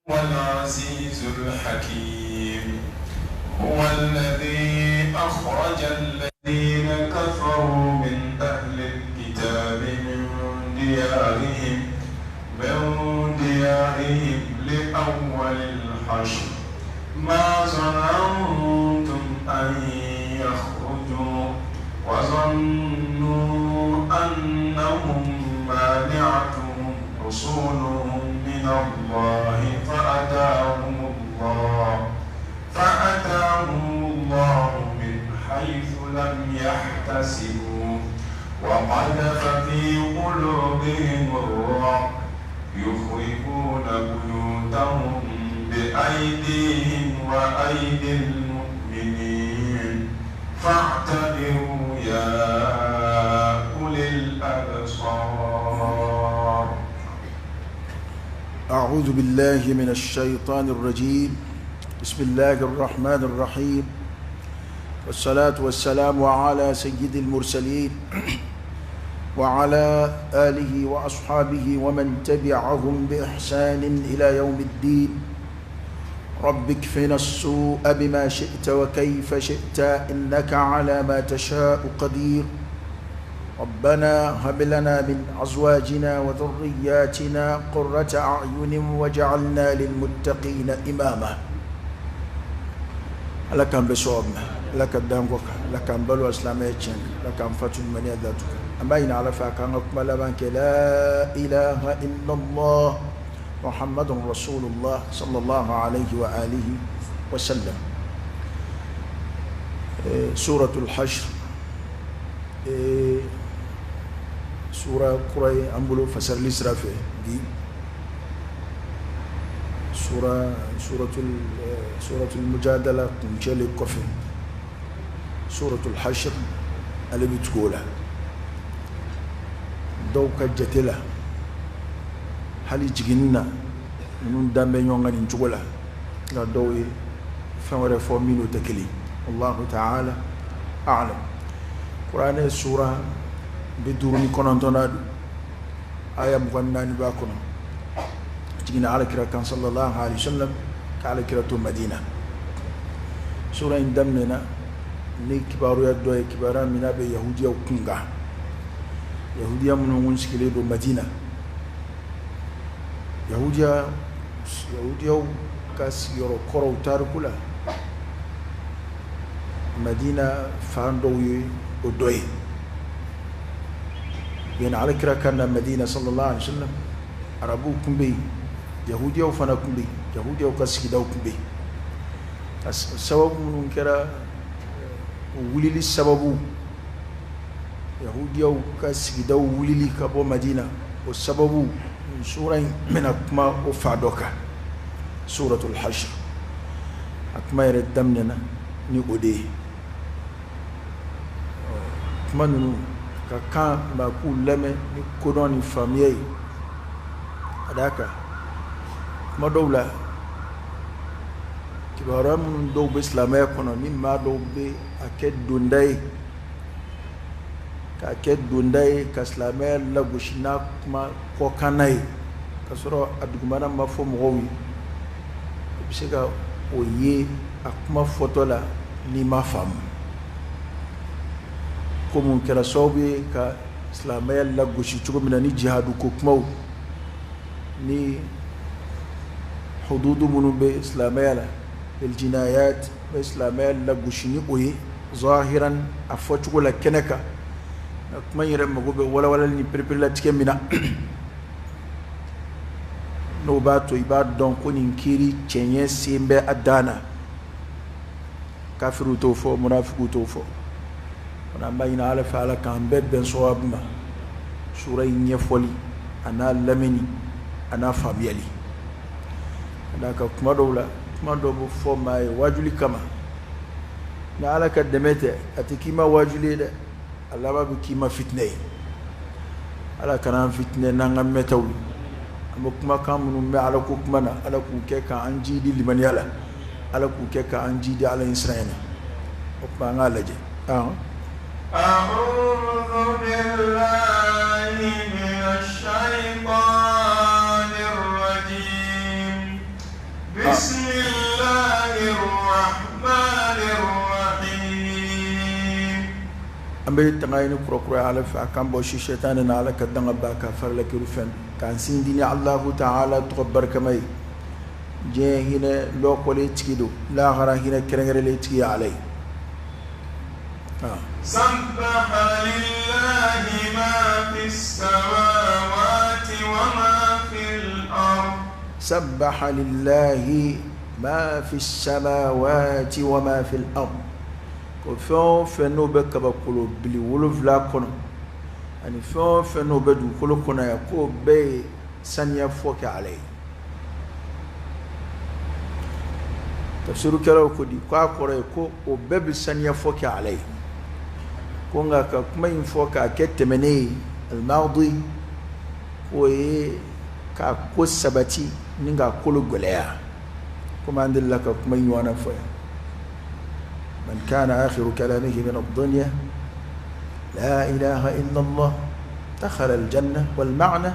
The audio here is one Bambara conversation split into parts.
والعزيز الحكيم هو الذي أخرج الذين كفروا من أهل الكتاب من ديارهم لأول الحشر ما ظننتم أن يخرجوا وظنوا أنهم مانعتهم رسولهم من الله فأتاهم الله من حيث لم يحتسبوا وقذف في قلوبهم الرعب يخربون بيوتهم بأيديهم وأيدي المؤمنين فاعتبروا يا أولي الأبصار. أعوذ بالله من الشيطان الرجيم. بسم الله الرحمن الرحيم، والصلاة والسلام على سيد المرسلين وعلى آله وأصحابه ومن تبعهم بإحسان إلى يوم الدين. رب اكفنا السوء بما شئت وكيف شئت إنك على ما تشاء قدير. ربنا هب لنا من أزواجنا وذرياتنا قرة أعين وجعلنا للمتقين إماما. لك بصوم لك الدمك لك بلو اسلاميتشن لك فتن من ذاتك أمين على فاكان أكمل بانك لا إله إلا الله محمد رسول الله صلى الله عليه وآله وسلم. سورة الحشر سورة قرأي أمبلو فسر لسرافة دي سورة المجادلة تنشل الكفر. سورة الحشر اللي بتقولها دوكا جتلة هل يجينا من دام يونغ نجولا لا دوي فمر فومينو تكلي. الله تعالى أعلم. قرآن السورة بدون كونتوناد آية مغناني باكونا جينا على كرا كان صلى الله عليه وسلم على كرا مدينة. سورة دمنا ni kibaru ya doye kibara mina be yahudiya kunga yahudiya mun wunskile do madina yahudiya kas yoro koro tarkula madina fando yi o doye yana ala kira kana madina sallallahu alaihi wasallam arabu kumbe yahudiya fana kumbe yahudiya kas kidaw kumbe sababu mun kira wulili sababu yahudiyaw ka sigidaw wulili ka bɔ madina o sababu sura in bɛna kuma o fa dɔ kan suratul hashr a kuma yɛrɛ daminɛna ni o de ye kuma ninnu ka kan maa k'u lamɛn ni kodɔn ni faamuya ye a d'a kan kuma dɔw la kibaruya minnu dɔw bɛ silamɛya kɔnɔ ni maa dɔw bɛ a kɛ donda ye ka silamɛya lagosi n'a kuma kɔkanna ye ka sɔrɔ a dugumana ma fɔ mɔgɔw ye i bɛ se ka o ye a kuma fɔtɔ la n'i ma faamu ko mun kɛra sababu ye ka silamɛya lagosi cogo min na ni jihadu ko kumaw ni hududu minnu bɛ silamɛya la الجنايات الإسلامية لغوشني أوي ظاهرا أفوتشكو لكنكا ما يرم مغوبة ولا نبريبري لاتكمنا نوباتو إباد دون كونين كيري تشيني سيمبي أدانا كافرو توفو منافقو توفو ونما ينعلى فعلا كان بيت بن صوابنا سورة ينفولي أنا لمني أنا فاميالي أنا كما دولا kuma dɔ bɛ fɔ maa ye wajuli kama ni ala ka dɛmɛ tɛ a tɛ k'i ma wajuli ye dɛ a laban bɛ k'i ma fitinɛ ye. ala kana an fitinɛ n'an ka mɛtaw ye an bɛ kumakan minnu mɛn ala ko kuma na ala k'u kɛ k'an jidi limaniya la ala k'u kɛ k'an jidi ala ɲɛ siran na o kuma an k'a lajɛ. أعوذ بالله من الشيطان الرجيم ambe tangayni kurokuro ala fa kambo shi shaytan na ala kadanga baka farla kiru fen kan sindini Allah ta'ala to barkamai je hina lokole tikido la gara hina kerengere le tiki alai سبح لله ما في السماوات وما في الأرض سبح لله ما في السماوات وما في الأرض كفو فنو بكبا كلو بلي ولف لا كون يعني فو فنو بدو كلو كنا يكو بي سنيا فوك عليه تفسير كلو كدي كوا كوري كو وبب سنيا فوك عليه كونغا كما ينفوك كتمني الماضي وي كا كو سبتي نيغا كلو غليا كما عند لك كما يوانا فويا من كان آخر كلامه من الدنيا لا إله إلا الله دخل الجنة والمعنى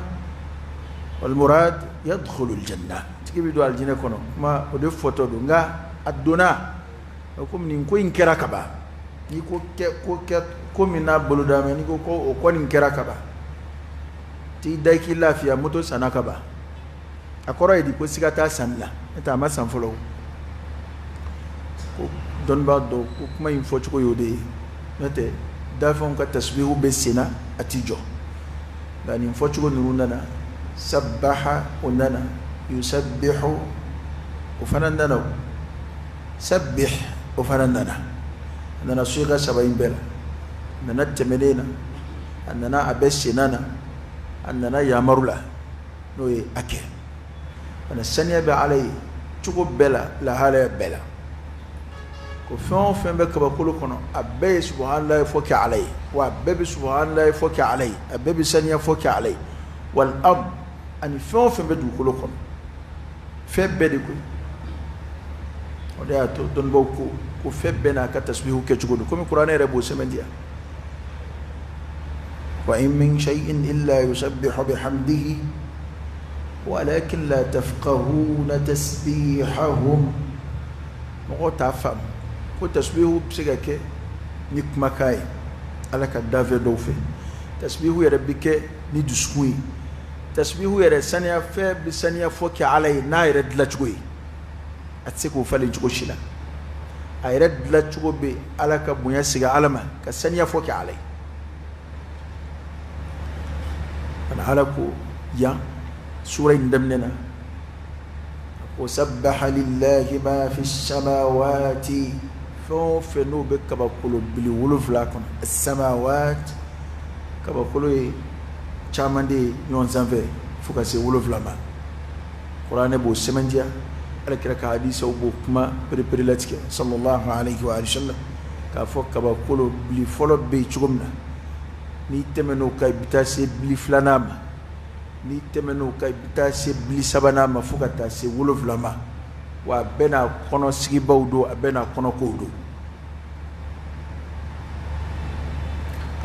والمراد يدخل الجنة تكيب دو الجنة كنو ما ودف فتودو nga aduna comme ni ko inkera kaba ni ko mina boluda me ni ko ko inkera kaba ti dai ki lafiya moto sanaka ba akoro idi ko sigata sanla eta ma sanfolo ko don ba do ko kuma info chiko yode nete dafon ka tasbihu besina atijo dani info chiko nurundana sabbaha unana yusabbihu ufanandana sabbih ufanandana nana suiga sabayin bela nana temelena nana abesinana nana yamarula no ye ake ana sanya ba alai chiko bela la hala bela ko fon fen be kaba kulu kono abbe subhanallahi foki alai wa abbe subhanallahi foki alai abbe sanya foki alai wal ard ani fon fen be du kulu kono fe be de ko o da to don boko ko fe be na ka tasbihu ke chiko ko mi qur'ane rebo semendia wa in min shay'in illa yusabbihu bihamdihi ولكن لا تفقهون تسبيحهم مغوتا فام كو تسبيحو بسيغاكي نيك ماكاي alaka dave dofe tasbihu ya rabbike ni duskui tasbihu ya sania fe bi sania foki alai na ire dlachgui atsiko fali jugo shila ayre dlachgo be alaka bunya siga alama ka sania foki alai ana alaku ya سورة دمننا وسبح لله ما في السماوات فنو بكبا كلو بلي ولف لاكم السماوات كبا كلو تشامندي نون زانفي فوكاسي ولف لاما قرآن بو سمنجيا على كلا حديث او بو كما بريبريلاتك صلى الله عليه وآله وسلم كافو كبا كلو بلي فولو بي تشغمنا ني تمنو كاي بتاسي بلي فلانام ni temeno kay bita se bli sabana ma fukata se woloflama wa bena kono sigi bawdo abena kono kodo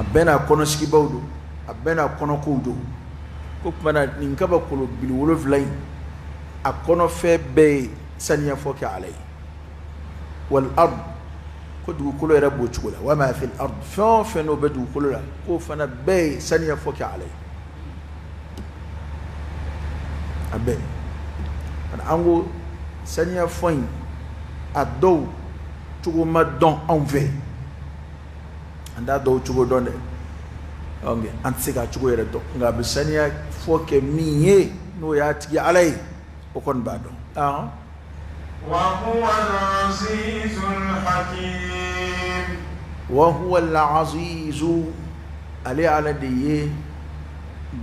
abena kono sigi bawdo abena kono kodo ko mana ninkaba kolo bli woloflain akono fe be saniya foki alai wal ard ko du kolo era bo chula wa ma fil ard fa fa no bedu kolo la ko fana be saniya foki alai abe an ango sanya foin ado tugo madon enve anda do tugo donde onge antsika tugo yere do nga be sanya foke miye no ya tigi alai o kon bado wa huwa al-azizul hakim wa huwa al-azizu ali ala diye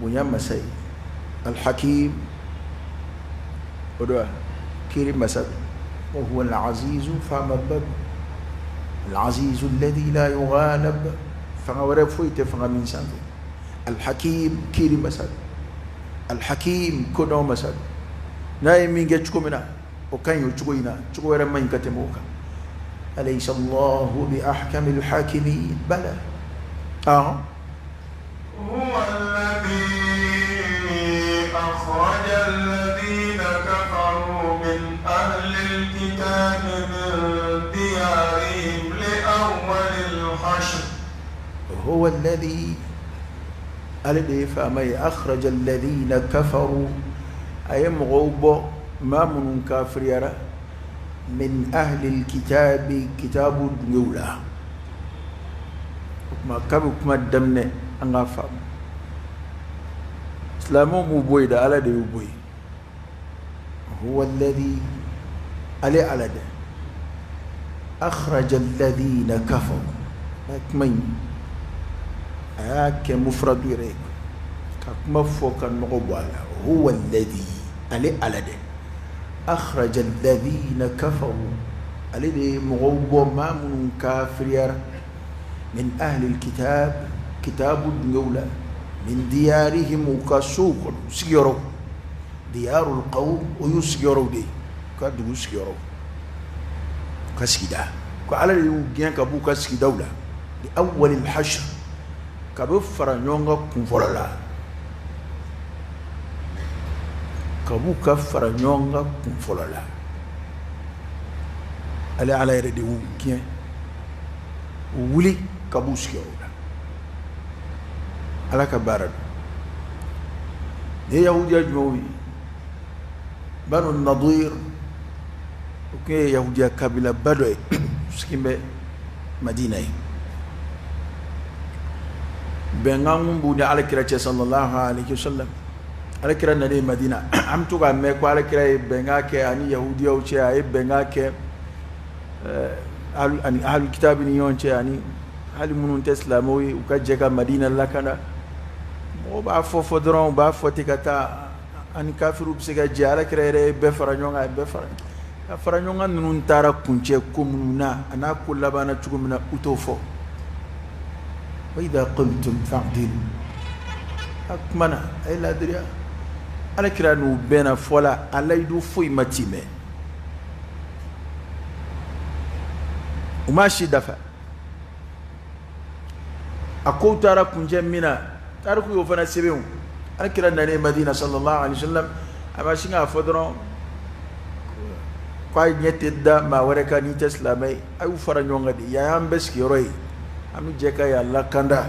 bunya masai al-hakim ودوا كريم مسد وهو العزيز فمبب العزيز الذي لا يغالب فغورب فويت فغمين سان الحكيم كريم مسد الحكيم كنو مسد ناي مين جچكو منا وكان يچكوينا چكو ورم من كتموكا أليس الله بأحكم الحاكمين بلى هو الذي أخرج الذين كفروا من أهل الكتاب من ديارهم لأول الحشر وهو الذي الذي فما أخرج الذين كفروا أيم غوبو ما من كافر يرى من أهل الكتاب كتاب الدنيا ما كما دمنا أنغفا إسلامه مبوي ده على ده مبوي هو الذي على ده أخرج الذين كفروا أكمن أك مفرد يريك كما فوق النقبال هو الذي على ده أخرج الذين كفروا الذي مغوب ما من كافر من أهل الكتاب كتاب الدنيا من ديارهم وكسوق سيروا ديار القوم ويسيروا دي كادو يسيروا كسيدا وعلى اليوجين كابو كسيدا ولا لأول الحشر كابو فرنيونغا كنفولا كابو كفرنيونغا كنفولا على يرد يوجين ولي كابو سيروا على كبارد هي يهودية جموي بنو النضير وكي يهودية كابيلة بدوي سكين مدينة بنغام بودي على كرة صلى الله عليه وسلم على كرة ندي مدينة أم توقع ميكو على كرة بنغاك أني يهودية وشي أي بنغاك أهل الكتاب نيون شي أني هل منون تسلموي وكجك مدينة لكنا وبا فوفو درون با فوتي كتا أني كافرو بسيكا جالة كرة بفرانيونغا فرانيونغا نون تارا كونشي كومنا أنا كل لبانا تكومنا أتوفو وإذا قلتم فاعدلوا أكمنا أي لا أدري على كرة نو بينا فولا على يدو فوي ماتيمي وماشي دفع أكو تارا كونشي منا تاركو يوفنا سيبيون أنا كرا ناني مدينة صلى الله عليه وسلم أما شينغا فدرون كواي نيتدا ما وركا نيتس لامي أيو فرانيونغا دي يا هم بس كيروي أمي جيكا يا الله كندا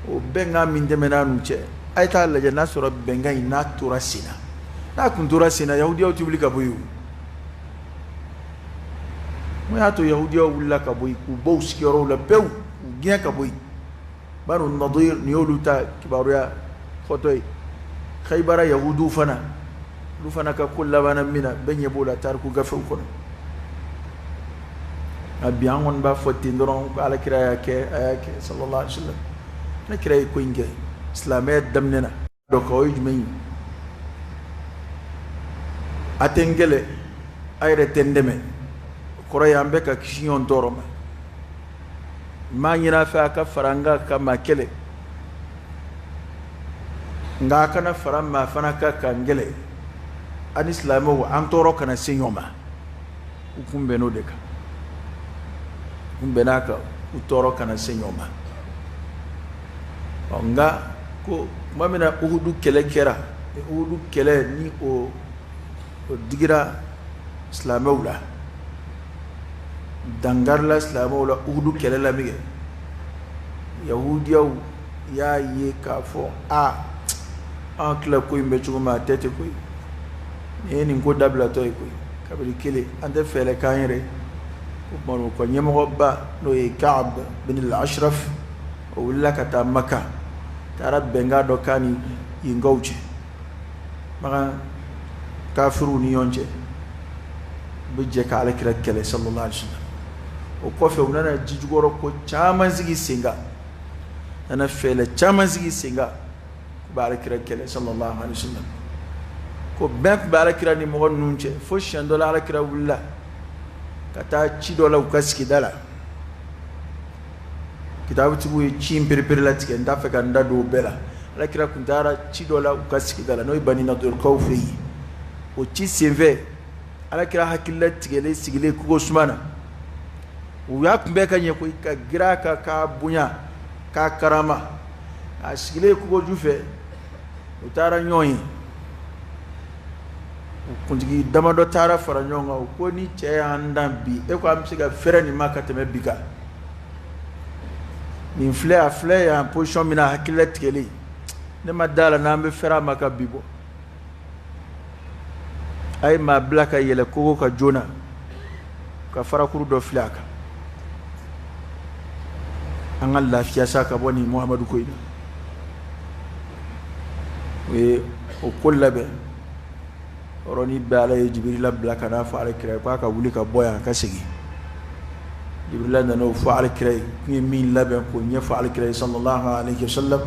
وبنغا من دمنا نوچه أي تالا جنا سورة بنغا ينا توراسينا نا كن توراسينا يهودية وتبلي كبويو ما ياتو يهودية ولا كبوي وبوس كيرو لبيو وجيا كبوي بنو النضير نيولو تا كباريا خوتوي خيبر يهودو فنا لو فنا ككل لبانا منا بن يبولا تاركو غفو كون ابيان وون با فوتي ندرون على كراياك اياك صلى الله عليه وسلم نكراي كوينجي اسلامي دمننا دوكو يجمي اتنجله ايره تندمه كوريا امبكا كشيون دورما ما ينافع كفرانغا كما كله nga kana faramma fanaka kangele an islamo an toro kana senyoma ukumbe no deka kumbe naka utoro kana senyoma nga ko mamina uhudu kele kera uhudu kele ni o digira islamo la dangarla islamo la uhudu kele la mige yahudiya ya ye ka fo a ankla koy mbechuma tete koy ni ngo dabla toy koy kabri kile ande fele kanyre ko mo ko nyemo ba no e Ka'b bin al-Ashraf o wala kata Makka tarab benga do kani yingawje maka kafiru ni yonje bije ka ala kira kele sallallahu alaihi wasallam o ko fe unana jijugoro ko chama zigi singa ana fele chama zigi singa بارك ركله صلى الله عليه وسلم ko ben بارك راني مغن نونچه فوشن دولا على كرا ولا كتا تشي دولا وكاسكي دالا كتاب تبوي تشيم بربرلات كندا فكندا دو بلا على كرا كنتارا تشي دولا وكاسكي دالا نوي بني ندور كوفي o تشي سيفي على كرا حكيلات تيغلي سيغلي كوغو سمانا وياك مبكا نيكو كا غراكا كا بونيا كا كراما asile kugo jufe utara nyoi kunjigi damado tara fara nyonga ko ni che anda bi e ko am siga fere ni makate me biga min filɛ a filɛ yan position min na hakilila tigɛlen ne ma da la n'an bɛ fɛrɛ a ma ka bi bɔ a ye maa bila ka yɛlɛ kogo ka joona ka farakuru dɔ filɛ a kan an ka lafiya sa ka bɔ nin Muhamadu ko in na o ye o ko labɛn yɔrɔnin bɛɛ Ala ye Jibirila bila ka n'a fɔ Alakira ye k'a ka wuli ka bɔ yan ka segin Jibirila nana o fɔ Alakira ye kun ye min labɛn k'o ɲɛfɔ Alakira ye sallallahu alayhi wa sallam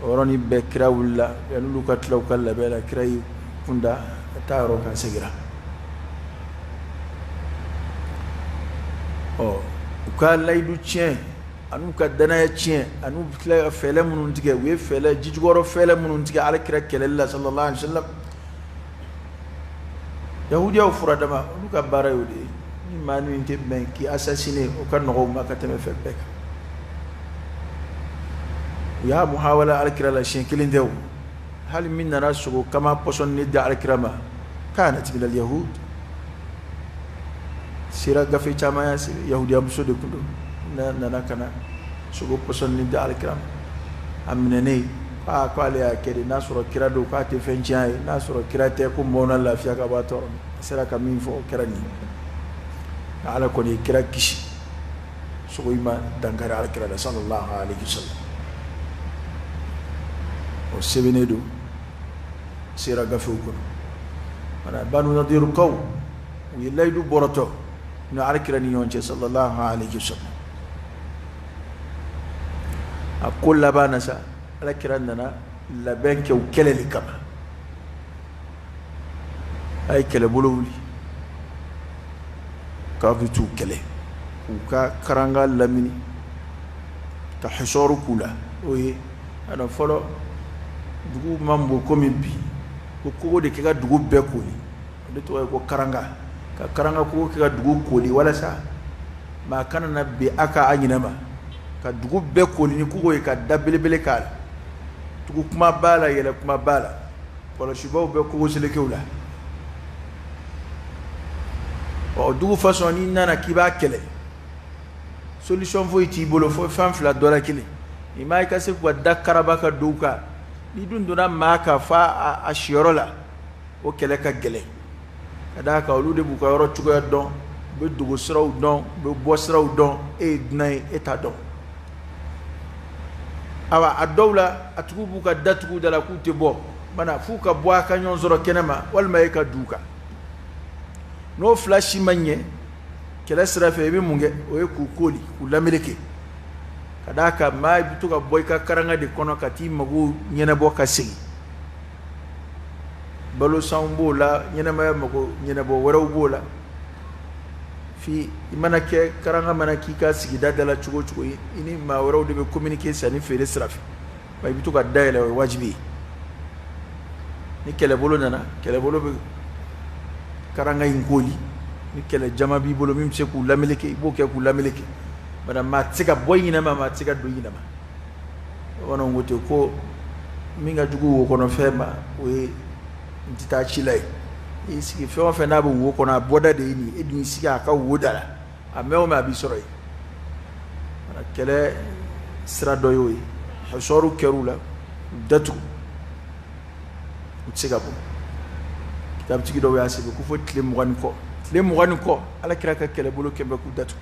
o yɔrɔnin bɛɛ kira wulila yan'olu ka tila u ka labɛn la kira y'i kunda ka taa yɔrɔ kan segira u ka layidu tiɲɛ an'u ka danaya tiɲɛ an'u tila ka fɛɛlɛ minnu tigɛ u ye fɛɛlɛ jijukɔrɔ fɛɛlɛ minnu tigɛ Alakira kɛlɛli la sallallahu alayhi wa sallam yahudiyaw fura dama olu ka baara y'o de ye ni maa min tɛ bɛn k'i assassiné o ka nɔgɔ u ma ka tɛmɛ fɛn bɛɛ kan u y'a muhawala Alakira la siɲɛ kelen tɛ o hali min nana sogo kama pɔsɔnni di Alakira ma kanat min al-yahud sira gafe caman y'a sɛbɛn yahudiya muso de tun don nana ka na sogo pɔsɔnni di Alakira ma a minɛnen ko ale y'a kɛ de n'a sɔrɔ kira don k'a tɛ fɛn tiɲɛ a ye n'a sɔrɔ kira tɛ ko maaw na lafiya ka bɔ a tɔɔrɔ a sera ka min fɔ o kɛra nin nka Ala kɔni ye kira kisi sogo in ma dankari Alakira la sallallahu alayhi wa sallam o sɛbɛnnen don sira gafew kɔnɔ mana Banu Nadir kaw u ye layidu bɔrɔtɔ ni Alakira ni ɲɔgɔn cɛ sallallahu alayhi wa sallam a ko laban na sa Alakira nana labɛn kɛ u kɛlɛli kama a ye kɛlɛbolo wuli k'a bɛ t'u kɛlɛ u ka karanga lamini ka hisɔru k'u la o ye a na fɔlɔ dugu ma bon komi bi ko kogo de kɛ ka dugu bɛɛ koli o de tɔgɔ ye ko karanga ka karanga kogo kɛ ka dugu koli walasa maa kana na bin a ka a ɲinɛ ma ka dugu bɛɛ koli ni kogo ye ka da belebele k'a la tugu kuma b'a la yɛlɛ kuma b'a la kɔlɔsibaw bɛ kogo selekew la ɔ dugu façon n'i nana k'i b'a kɛlɛ solution foyi t'i bolo fo fɛn fila dɔ la kelen i ma i ka se k'u ka da karaba ka don u kan n'i dun donna maa kan fa a siyɔrɔ la o kɛlɛ ka gɛlɛn ka d'a kan olu de b'u ka yɔrɔ cogoya dɔn u bɛ dogo siraw dɔn u bɛ bɔ siraw dɔn e ye dunan ye e t'a dɔn awa a dɔw la a tigiw b'u ka datugu da la k'u tɛ bɔ mana f'u ka bɔ a ka ɲɔgɔn sɔrɔ kɛnɛma walima e ka d'u kan n'o fila si ma ɲɛ kɛlɛ sira fɛ i bɛ mun kɛ o ye k'u koli k'u lameleke ka d'a kan maa i bɛ to ka bɔ i ka karanga de kɔnɔ ka t'i mago ɲɛnabɔ ka segin balo sanw b'o la ɲɛnamaya mago ɲɛnabɔ wɛrɛw b'o la fi i mana kɛ karanga mana k'i ka sigida da la cogo o cogo i ni maa wɛrɛw de bɛ communiquer sanni feere sira fɛ wa i bɛ to ka dayɛlɛ o ye wajibi ye ni kɛlɛbolo nana kɛlɛbolo bɛ karanga in koli ni kɛlɛ jama b'i bolo min bɛ se k'u lameleke i b'o kɛ k'u lameleke bari maa tɛ se ka bɔ i ɲinɛma maa tɛ se ka don i ɲinɛma bamananw ko ten ko min ka jugu wo kɔnɔ fɛn ma o ye n tɛ taa ci la ye i sigi fɛn o fɛn n'a bɛ wo kɔnɔ a bɔda de ye nin ye e dun y'i sigi a ka wo da la a mɛn o mɛn a b'i sɔrɔ yen kɛlɛ sira dɔ y'o ye hisɔriw kɛr'u la u datugu u tɛ se ka bɔ kitabutigi dɔw y'a sɛbɛn ko fo tile 20 ni kɔ tile 20 ni kɔ Alakira ka kɛlɛbolo kɛmɛ k'u datugu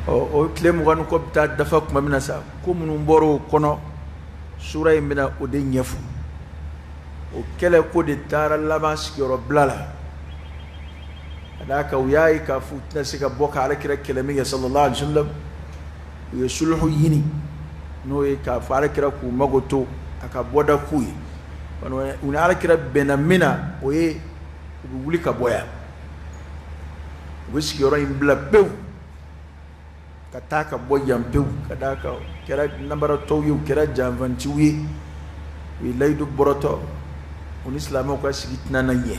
o tile 20 ni kɔ bɛ taa dafa tuma min na sa ko minnu bɔra o kɔnɔ sura in bɛna o de ɲɛfɔ o kɛlɛ ko de taara laban sigiyɔrɔ bila la ka d'a kan u y'a ye k'a fɔ u tɛna se ka bɔ ka Alakira kɛlɛ min kɛ sallallahu alaihi wa sallam u ye sulhu ɲini n'o ye k'a fɔ Alakira k'u mago to a ka bɔda k'u ye u ni Alakira bɛnna min na o ye u bɛ wuli ka bɔ yan u bɛ sigiyɔrɔ in bila pewu ka taa ka bɔ yan pewu ka d'a kan o kɛra nanbaratɔw ye u kɛra janfantiw ye u ye layidu bɔrɔtɔ u ni silamɛw ka sigi tɛna na ɲɛ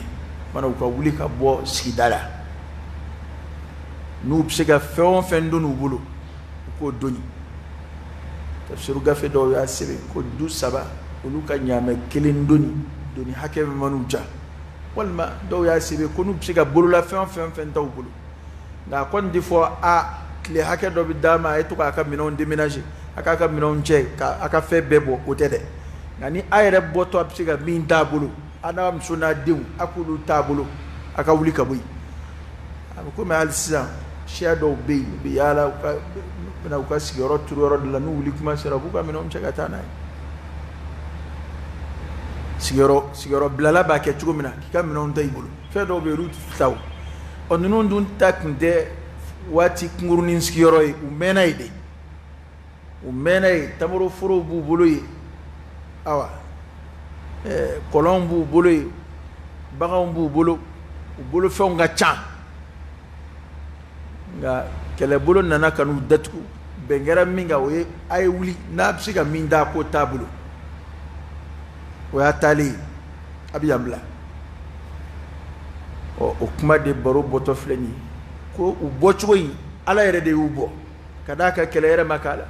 mana u ka wuli ka bɔ sigida la n'u bɛ se ka fɛn o fɛn don u bolo u k'o doni tafsiru gafe dɔw y'a sɛbɛn ko du 3 olu ka ɲaamɛ 1 doni hakɛ min man'u ja walima dɔw y'a sɛbɛn ko n'u bɛ se ka bolola fɛn o fɛn t'aw bolo nka a kɔni tɛ fɔ a tile hakɛ dɔ bɛ d'a ma a ye to k'a ka minɛnw déménager a k'a ka minɛnw cɛ k'a ka fɛn bɛɛ bɔ o tɛ dɛ nka ni a yɛrɛ bɔtɔ a bɛ se ka min t'a bolo a n'a muso n'a denw a k'olu t'a bolo a ka wuli ka bɔ yen a bɛ komi hali sisan siya dɔw bɛ yen u bɛ yaala u ka sigiyɔrɔ turu yɔrɔ dɔ la n'u wuli kuma sera u b'u ka minɛnw cɛ ka taa n'a ye sigiyɔrɔ bilala b'a kɛ cogo min na k'i ka minɛnw ta i bolo fɛn dɔw bɛ yen olu tɛ taa o ninnu dun ta tun tɛ waati kunkurunin sigiyɔrɔ ye u mɛnna yen de u mɛnna yen tamaro forow b'u bolo yen awa kɔlɔnw b'u bolo yen baganw b'u bolo u bolofɛnw ka ca nka kɛlɛbolo nana ka n'u datugu bɛn kɛra min kan o ye a ye wuli n'a bɛ se ka min d'a ko t'a bolo o y'a taalen ye a bɛ yan bila o kuma de baro bɔtɔ filɛ nin ye ko u bɔcogo in ala yɛrɛ de y'u bɔ ka d'a ka kɛlɛ yɛrɛ ma k'a la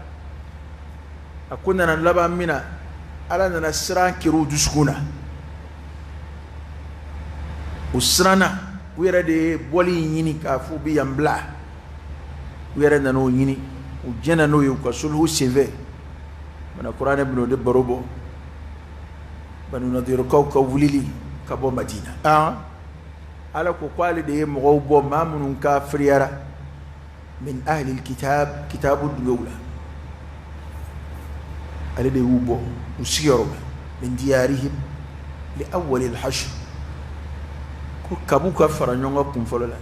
a ko nana laban min na ala nana siran kɛra u dusukun na u siranna u yɛrɛ de ye bɔli in ɲini k'a fɔ u bɛ yan bila u yɛrɛ nana o ɲini u jɛnna n'o ye u ka sulhu senfɛ mana kuranɛ bɛna o de baro bɔ Banu Nadirkaw ka wulili ka bɔ Madina ala ko k'ale de ye mɔgɔw bɔ maa minnu kafiriyara min ahli alkitab kitabu dungew la ale de y'u bɔ u sigiyɔrɔ la min diyarihim li awwal alhashr ko kabu ka fara ɲɔgɔn kan kun fɔlɔ la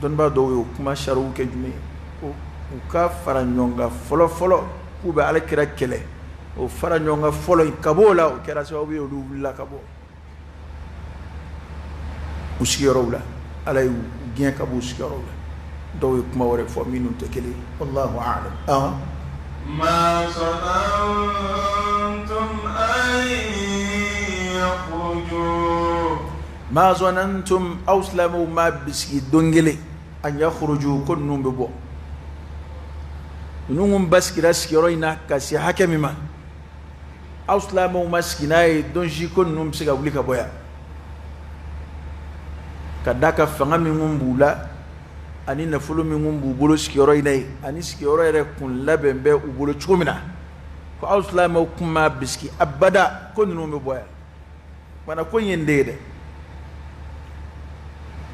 dɔnnibaa dɔw ye o kuma sariyaw kɛ jumɛn ye ko u ka fara ɲɔgɔn kan fɔlɔ fɔlɔ k'u bɛ alakira kɛlɛ o fara ɲɔgɔn kan fɔlɔ in ka bɔ o la o kɛra sababu ye olu wulila ka bɔ u sigiyɔrɔw la ala ye gɛn ka bɔ u sigiyɔrɔw la dɔw ye kuma wɛrɛ fɔ minnu tɛ kelen ye wallahu a'lam ما ظننتم أن يخرجوا ما ظننتم أو سلموا ما بسكي دونجلي أن يخرجوا كنهم ببو نهم بسكي راسكيروينا كاسي حكمي ما أو سلموا ما سكيناي دونجي كنهم سيغا وليكا بويا كداكا فغامي مبولا ani nafolo min b'u bolo sigiyɔrɔ in na ye ani sigiyɔrɔ yɛrɛ kun labɛn bɛ u bolo cogo min na ko aw silamɛw kun ma bisiki abada ko ninnu bɛ bɔ yan mana ko in ye n de ye dɛ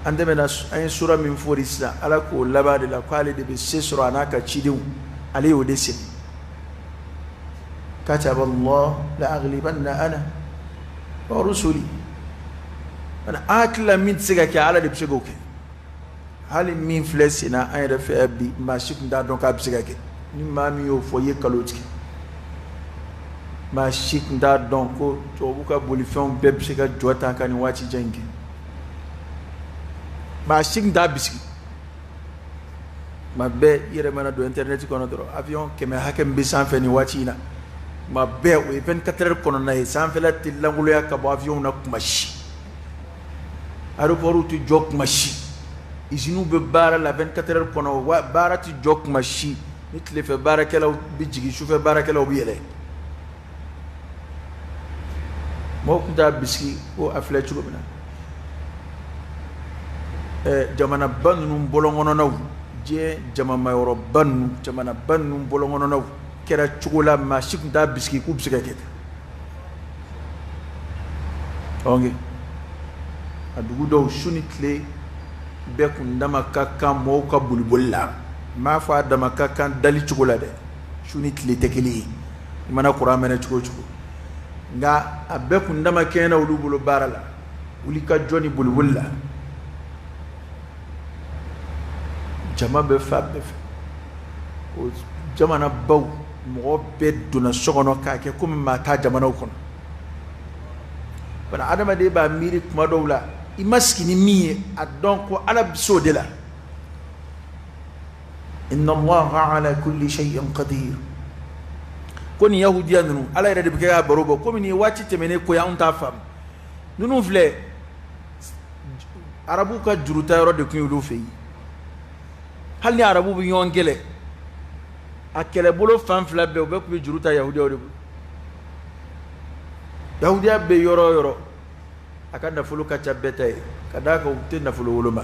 an tɛmɛna an ye sura min fɔ de sisan ala k'o laban de la ko ale de bɛ se sɔrɔ a n'a ka cidenw ale y'o de sɛbɛn kataba Allah la aghlibanna ana wa rusuli mana an hakili la min tɛ se ka kɛ ala de bɛ se k'o kɛ hali min filɛ sen na an yɛrɛ fɛ bi maa si tun t'a dɔn k'a bɛ se ka kɛ ni maa min y'o fɔ i ye kalo tigɛ maa si tun t'a dɔn ko tubabu ka bolifɛnw bɛɛ bɛ se ka jɔ tan ka nin waati jan in kɛ maa si tun t'a bisigi tuma bɛɛ i yɛrɛ mana don internet kɔnɔ dɔrɔn avion kɛmɛ hakɛ min bɛ sanfɛ nin waati in na tuma bɛɛ o ye 24 heures kɔnɔna ye sanfɛla tɛ langoloya ka bɔ avion na tuma si aéroport tɛ jɔ tuma si usines bɛ baara la 24 heures kɔnɔ wa baara tɛ jɔ tuma si ni tilefɛ baarakɛlaw bɛ jigin sufɛ baarakɛlaw bɛ yɛlɛ mɔgɔw tun t'a bisigi ko a filɛ cogo min na jamanaba ninnu bɔlɔnkɔnɔnaw diɲɛ jamamayɔrɔba ninnu jamanaba ninnu bɔlɔnkɔnɔnaw kɛra cogo la maa si tun t'a bisigi k'u bɛ se ka kɛ ten a dugu dɔw su ni tile bɛɛ kun dama ka kan mɔgɔw ka boliboli la n m'a fɔ a dama ka kan dali cogo la dɛ su ni tile tɛ kelen ye i mana kuran mɛnɛ cogo o cogo nka a bɛɛ kun dama kɛɲɛ na olu bolo baara la wuli ka jɔ ni boliboli la jama bɛ fa bɛɛ fɛ o jamana baw mɔgɔ bɛɛ donna so kɔnɔ k'a kɛ komi maa t'a jamanaw kɔnɔ bana adamaden b'a miiri kuma dɔw la i ma sigi ni min ye a dɔn ko ala bɛ se o de la inna allaha ala kulli shay'in qadir ko nin yahudiya ninnu ala yɛrɛ de bɛ kɛ k'a baro bɔ komi nin ye waati tɛmɛnen ko ye anw t'a faamu ninnu filɛ arabuw ka juruta yɔrɔ de tun ye olu fɛ yen hali ni arabuw bɛ ɲɔgɔn kɛlɛ a kɛlɛbolo fan fila bɛɛ u bɛɛ tun bɛ juru ta yahudiyaw de bolo yahudiya bɛ yɔrɔ o yɔrɔ a ka nafolo ka ca bɛɛ ta ye ka d'a kan u tɛ nafolo woloma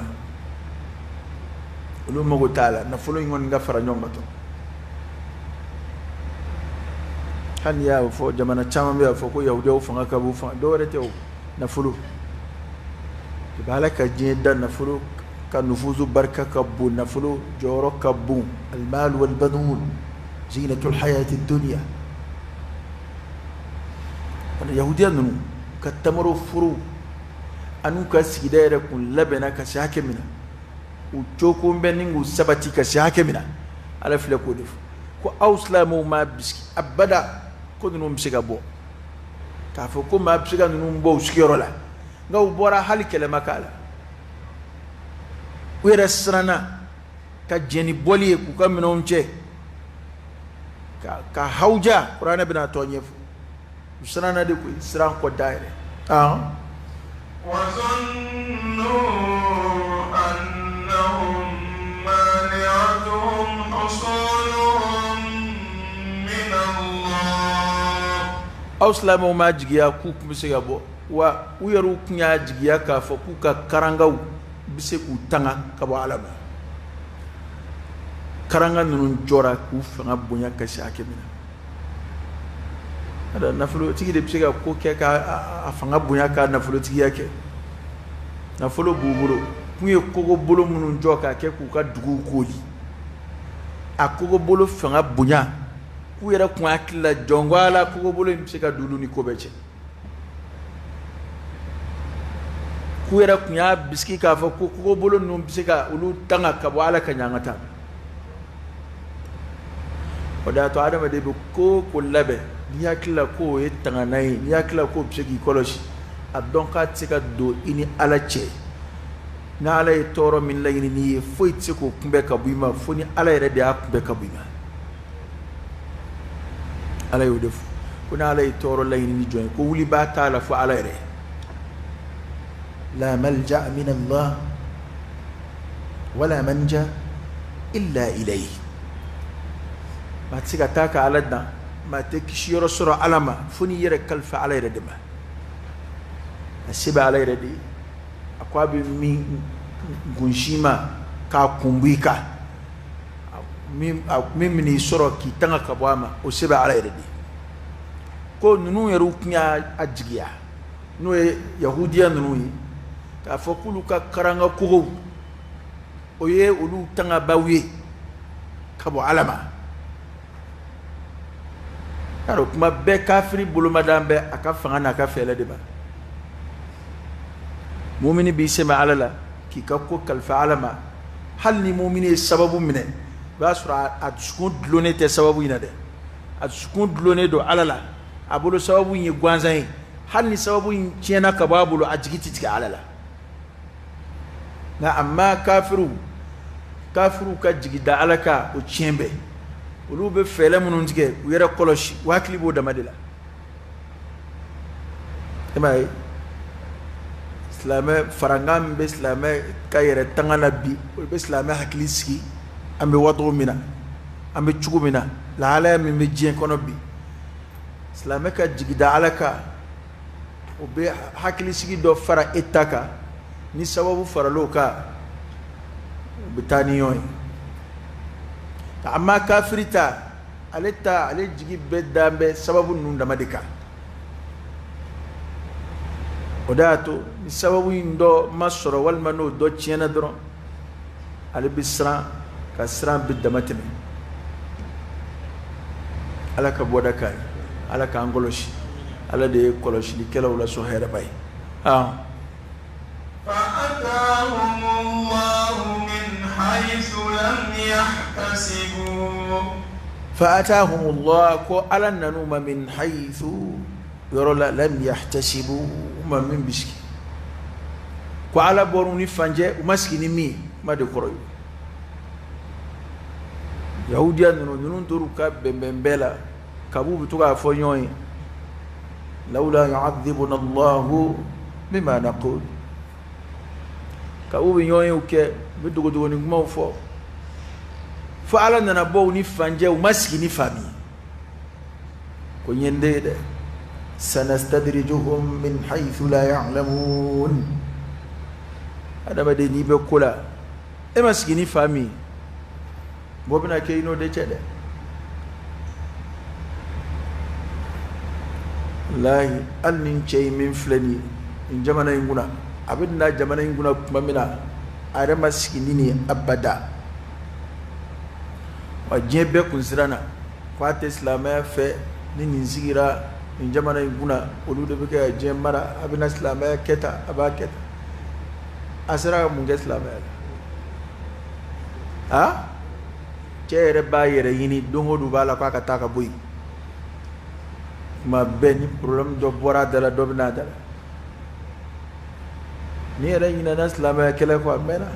olu mago taala nafolo ngon nga fara nyonga to kan ya fo jamana chama be fo ko yahudiya fo ngaka bu fa do rete o nafolo balaka jeda nafolo ka nufuzu barka kabbu nafolo joro kabbu al mal wal banun zinatul hayati dunya ana yahudiya nunu katamaro furu anu ka sigidere kun labena ka shake mina u choko mbeningu sabati ka shake mina ala file ko def ko auslamu ma biski abada ko nunu msiga bo ka fo ko ma biska nunu bo uskiro la nga u bora hali kele makala wera srana ka jeni boli ku ka minon che ka hauja qur'ana bina to nyef srana de ku sran ko daire وظنوا أنهم مانعتهم حصولهم من الله أوسلامو ما جيا كوك مسيا بو wa uyaru kunya jigiya ka fa kuka karangau bise ku tanga ka ba alama karanga nunun jora ku fanga bonya ka shake mina ada nafulo tigi de bise ko ke ka fanga bonya ka nafulo tigi yake nafulo buburo kunye kogo bolo munun joka ke ku ka dugu koli akogo bolo fanga bonya ku yera ku akila jongwala kogo bolo bise ka dulu ni ko beche kuera kunya biski ka fa ko bolo num bisika ulu tanga ka wala ka nyangata oda to adama de ko labe ni yakila ko e tanga nai ni yakila ko bisiki koloshi adon ka tsika do ini alache na ala e toro min la ni foi tsiko kumbe ka buima foni ala e de akumbe ka buima ala yo def kuna ala e toro la ni join ko wuli ba ta la fa ala e لا ملجأ من الله ولا منجا إلا إليه ما تسيقاتاك على الدنا ما تكشي رسول علما فني يرك كلف على ردما السبع على ردي أقواب من غنشيما كاكمبيكا من يسرق كي تنغ كبواما وسبع على ردي كو ننو يروكنيا أجيا نو يهوديا ننوي ka fokulu ka karanga kugo oye ulu tanga bawiye kabo alama karo kuma be kafiri bulu madambe aka fanga na ka fele deba mu'mini bi sema alala ki ka ko kalfa alama hal ni mu'mini sababu mine basura atsukun dlone te sababu ina de atsukun dlone do alala abulu sababu yi gwanzai hal ni sababu yi cena ka babulu ajigiti tika alala na amma kafiru ka jigida alaka o chembe ulu be fele munun tige u yere koloshi wakli bo damadela emay islame farangam be islame kayere tangana bi be islame hakliski ambe wato mina ambe chugo mina la ala mi me jien kono bi islame ka jigida alaka o be hakliski do fara etaka ni sababu faraloka bitaniyoy amma kafirita aletta ale jigi bedambe sababu nunda madika odato ni sababu ndo masoro wal mano do ciena dron ale bisra kasran bidamatime ala ka bodaka ala ka angoloshi ala de koloshi likela wala so hera bay فأتاهم الله من حيث لم يحتسبوا فأتاهم الله كو على النوم من حيث يرى لم يحتسبوا ما من بسكي كو على بوروني فانجي ومسكي نمي ما دكروي يهوديا نون دروكا بمبلا كابو بتوغا فونيوي لولا يعذبنا الله بما نقول ka ubi nyoye uke bidugo ni kuma fo ala nana bo ni fanje u maski ni fami ko nyende de sanastadrijuhum min haythu la ya'lamun adama de ni be kula e maskini fami bobina ke ino de chede lahi alnin chey min flani in jamana inguna abinda jamana inguna kuma mina are maskini ni abada wa jebe kunsirana kwa te islamaya fe ni ninzigira in jamana inguna olu de beke je mara abina islamaya keta abaketa asira munge islamaya ha chere ba yere yini dongo du bala kwa kataka boy ma ben problem do bora dala do bina dala ni yere yina na islamaya kele ko mena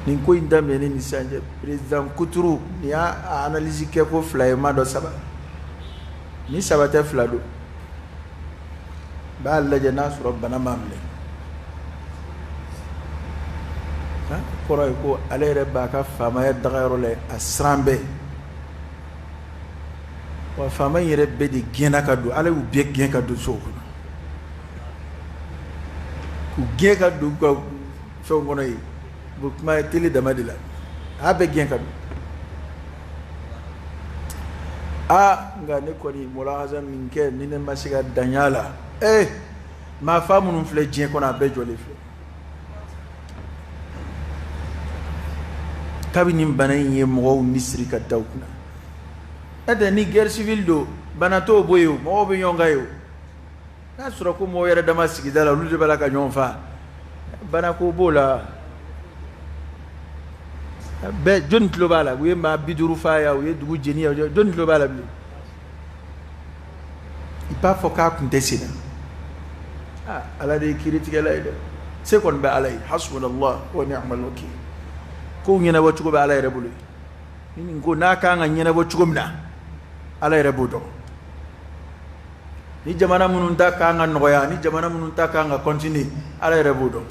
ni ko indame ni sanje president Kuturu ni a analyse ke ko flyma do saba ni sabata flado ba Allah jana rabbana mamle ha koro ko alere ba ka fama ya dagayro le asrambe wa fama yere be di gena ka do ale u be gen ka do so ku gen ka do ko so ngono yi bu ma tili dama dila ha be gen ka do nga ne ko ni mulahaza min ke ni ne masiga danyala ma famu num fle gen ko na be jole fle kabini bana yi mo misri ka tawkuna ade ni guerre civile do bana to boyo mo be yonga yo na sura ko mo yere dama sigi dala lu de bala ka nyonfa bana ko bola be jon tlo bala we ma biduru fa ya we dugu jeni ya jon tlo bala bi ipa foka kunte sina ala de critique la ide se kon be alay hasbunallah wa ni'mal wakeel ko nyina ba cugo be alay rebulu ni ngo naka nga nyina ba cugo mina alay rebudo ni jamana munun ta ka nga noya ni jamana munun ta ka nga continue alay rebudo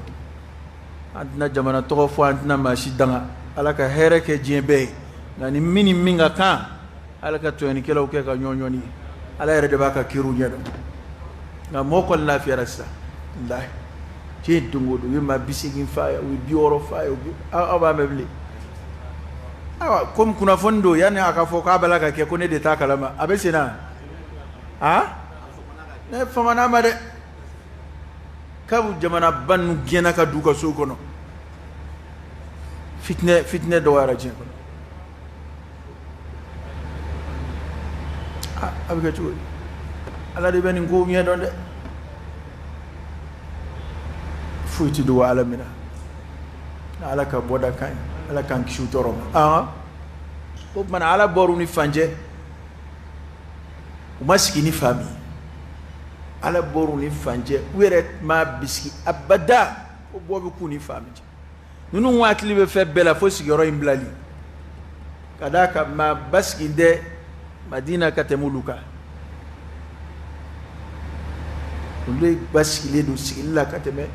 adna jamana to fo antna ma shidanga alaka here ke jebe ngani mini minga ka alaka to ni kelo ke ka nyonyoni alay rede baka kiru nyedo nga moko la fierasa ndai ci dungodo wi ma bisigi faya wi bioro faya wi aba mebli awa kom kuna fondo yani aka fo ka balaka ke ko ne de takalama abesina ne famana made kabu jamana banu gena ka duka so kono fitne do wara je kono abiga tu ala de ben ngo mi don de fuiti do ala mina ala ka boda kan ala kan kishu toro ko man ala boru ni fanje umaski ni fami ala boru ni fanje were ma biski abada ko bobu ku ni fami nunu watli be fe bela fo sigoro imblali kadaka ma baski de madina katemuluka ule baski le do sigilla kateme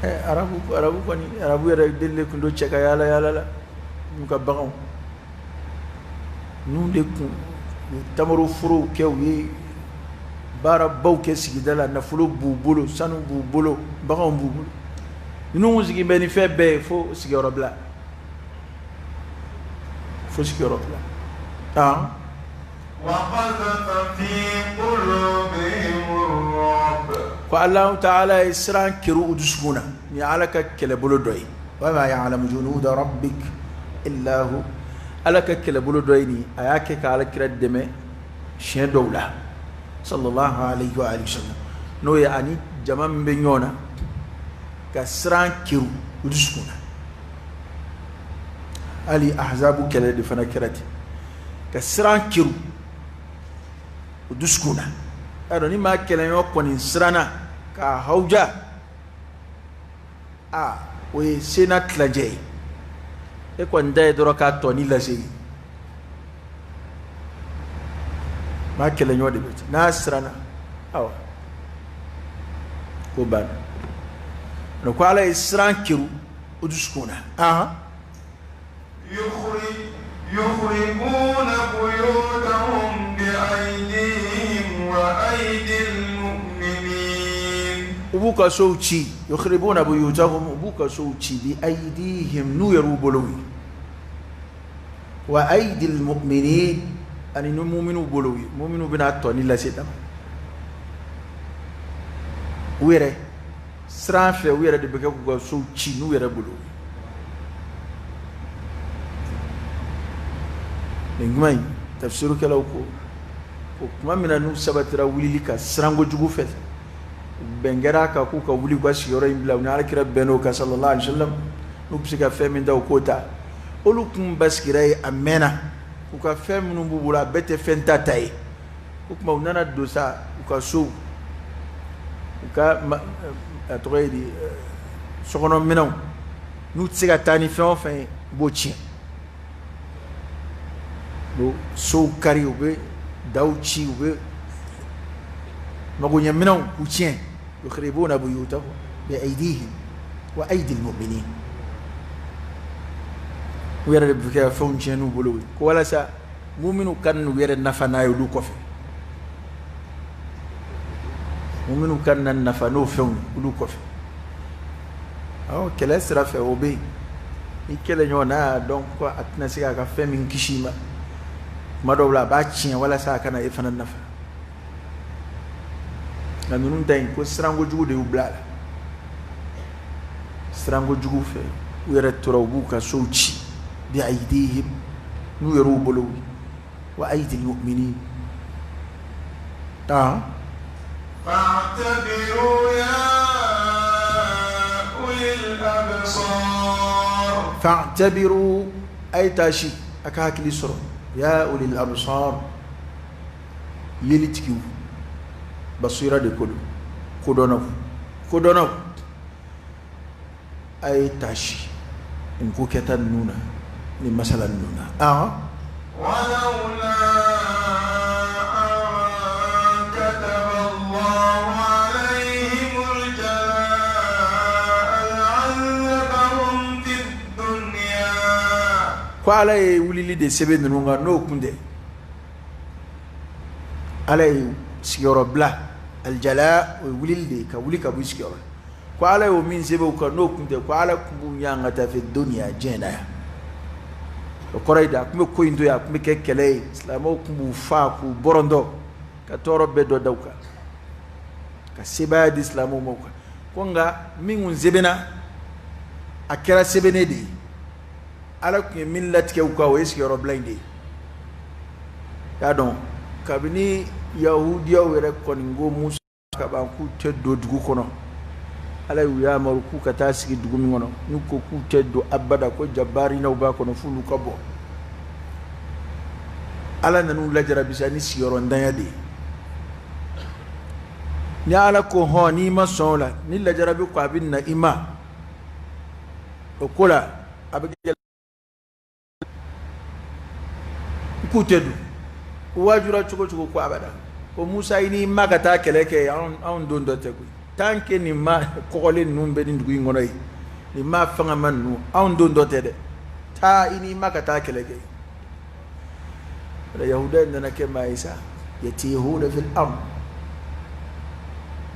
arabu koni arabu yara delle kundo cheka yala la nuka bagaw nu de ku tamaru furu kewi bara baw ke sigidala na fulu bubulo sanu bubulo bagaw bubulo nu zigi beni febe fo sigoro bla fo sigoro bla وقذف في قلوبهم الرعب فالله تعالى يسران كرو دسمونا يعلك كلبلو دوي وما يعلم جنود ربك الا هو علك كلبلو دوي اياك كالك ردمه شين دولا صلى الله عليه واله وسلم نو يعني جمام بنيونا كسران كرو دسمونا علي احزاب كلد فنكرتي كسران كرو دسكونا أروني ما كلام يكون سرنا كهوجا وسينا تلاجي يكون ده دروكا توني لازي ما كلام يودي بيت ناسرنا أو كوبان نقول إسران كيرو ودسكونا يخربون بيوتهم بأيديهم وأيدي المؤمنين ubuka souchi yukhribuna buyutahum ubuka souchi bi aydihim nu yarubulu wa aydil mu'minin ani nu mu'minu bulu mu'minu bina toni la sedam were sranfe were de beka ko souchi nu yere bulu ngmay tafsiru kala ko kuma mina nu sabatira wulili ka srango jugu fet bengera ka ku ka wuli kwa sigoro imbla na alkira beno ka sallallahu alaihi wasallam nu psika femin da kota olu kum baskirai amena ku ka femnu bubula bete fenta tai ku kuma unana dosa ku ka so ku ka atoyedi sokono mina nu tsika tani fen bochi do so kari ube dauchi ube magunya minau uchien yukhribuna buyutahum bi aydihim wa aydi almu'minin wera de ka fon chenu bolo ko wala sa mu'minu kan wera nafana yu kofe mu'minu kan nan nafano fon lu kofe aw kala sira fe obe ikele nyona donc ko atna siga ka femin kishima madobla ba chien wala sa kana ifana nafa na nunu tay ko strango jugu de ublala strango jugu fe wera turabu ka souchi bi aydihim nu yarubulu wa aydi almu'minin فاعتبروا يا أولي الأبصار فاعتبروا أي تاشي أكاك لسر يا أولي الأبصار يلتكيو بصيرة دي كدونو أي تاشي إنكو كتا نونا لمثلا نونا ولولا أن كتب الله عليهم الجلاء لعذبهم في الدنيا فعلى ولي دي سبب نونغا نو كوندي على سيورو بلا الجلاء ولي دي كولي كابو سيورو فعلى ومن سبب كنو كوندي فعلى كوبو يانغا في الدنيا جينا koraida kume koindo ya kume kekele islamo kumbu fa ku borondo ka toro bedo dawka ka seba di islamo moka konga mingun zebena akera sebene di ala ku millat ke uka wes yoro blinde ya don kabini yahudiya were koningo musa ka ban ku teddo dugu kono ala ya maru ku ka tasigi dugu mi ngono ñu ko ku teddo abada ko jabari na ba kono fulu ka bo ala nanu lajara bisani sigoro ndanya de ni ala ko ho ni ma sola ni lajara bi ko abin na ima o kola abigel ku teddo wajura chuko ko abada ko musa ini magata keleke on don do te ku tanke ni ma kokole numbe ni ndugu ngono yi ni ma fanga man nu on don do te de ta ini magata keleke la yahuda ndana ke ma isa yatihuna fil ard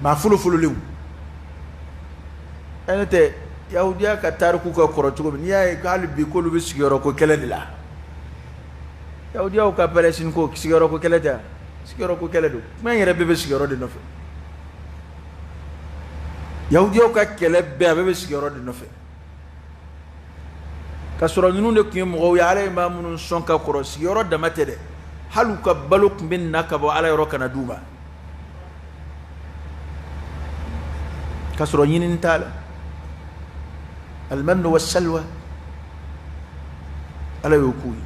ma fulu liw enete yahudiya ka tarku ko korotugo ni ay kalbi ko lu bisigoro ko keledila yahudiya ka palesin ko sigoro ko keleda sigoro ko keledo men yere bebe sigoro de nofe yahudiya ka kele bebe sigoro de nofe kasoro nunu de kun mo ya ala imamun son ka koro sigoro da matede halu ka baluk min nakabo ala yoro kana duma kasoro yinin tala alman wassalwa ala yokuyi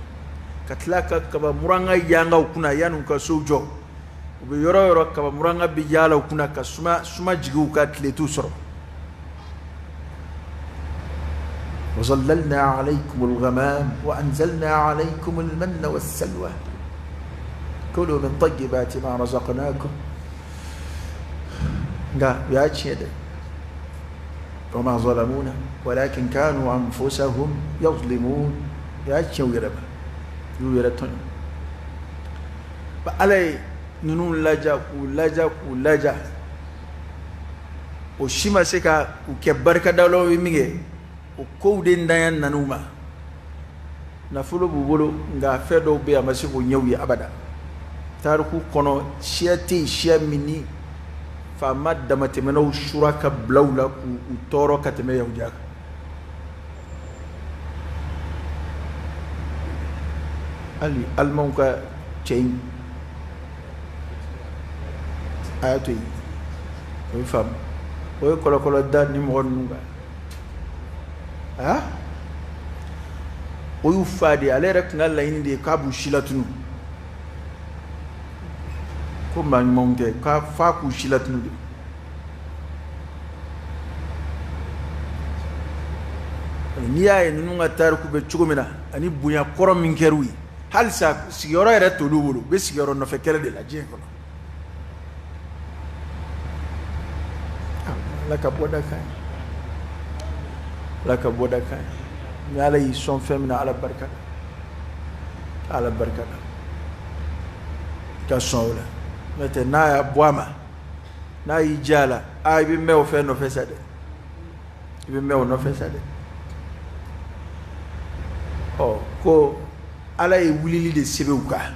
katlaka kaba muranga yanga kuna yanu ka sojo ube yoro kaba muranga bi yala kuna ka suma jigu ka tletu soro وظللنا عليكم الغمام وأنزلنا عليكم المن والسلوى كلوا من طيبات ما رزقناكم يا تشيد وما ظلمونا ولكن كانوا أنفسهم يظلمون يا تشيد ويربا يويرتون فعلي ننون لجا o shima se ka u kɛ barika dalaw ye min kɛ o kow de ntanya nan'u ma nafolo b'u bolo nka fɛn dɔw bɛ yen a ma se k'o ɲɛw ye abada tariku kɔnɔ siya tɛ yen siya min ni faama damatɛmɛnɛw sura ka bila u la k'u tɔɔrɔ ka tɛmɛ yahudiya kan hali alimanw ka cɛ in a y'a to yen o ye faamu o ye kɔlɔkɔlɔ da ni mɔgɔ ninnu kan o y'u fa de ye ale yɛrɛ tun ka laɲini de ye k'a b'u si latunu ko maa ɲumanw tɛ k'a f'a k'u si latunu de n'i y'a ye ninnu ka tariku bɛ cogo min na ani bonya kɔrɔ min kɛr'u ye halisa sigiyɔrɔ yɛrɛ t'olu bolo u bɛ sigiyɔrɔ nɔfɛ kɛlɛ de la diɲɛ kɔnɔ ala ka bɔda ka ɲi ala ka bɔda ka ɲi ni ala y'i sɔn fɛn min na ala barika la ala barika la ka sɔn o la n'o tɛ n'a y'a bɔ a ma n'a y'i diya a la i bɛ mɛn o fɛn nɔfɛ sa dɛ i bɛ mɛn o nɔfɛ sa dɛ ko ala ye wulili de sɛbɛn u kan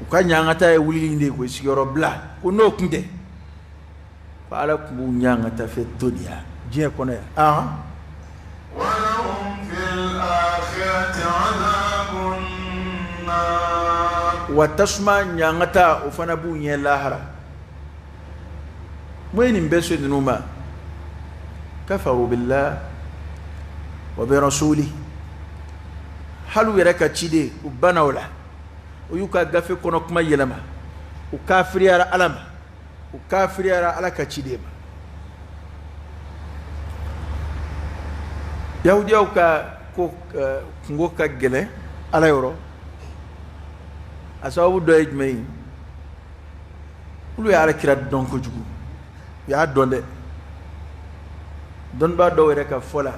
u ka ɲangata ye wulili de ye ko sigiyɔrɔ bila ko n'o tun tɛ ko ala tun b'u ɲangata fɛ doniya diɲɛ kɔnɔ yan ولهم في الآخرة عذاب النار wa tasuma ɲangata o fana b'u ɲɛ lahara mun ye nin bɛɛ so ninnu ma kafaru billah wa bi rasuli hali u yɛrɛ ka ciden u banna o la u y'u ka gafe kɔnɔ kuma yɛlɛma u kafiriyara ala ma u kafiriyara ala ka ciden ma yahudiyaw ka kungo ka gɛlɛn ala yɔrɔ a sababu dɔ ye jumɛn ye olu ye alakira dɔn kojugu u y'a dɔn dɛ dɔnnibaa dɔw yɛrɛ ka fɔ la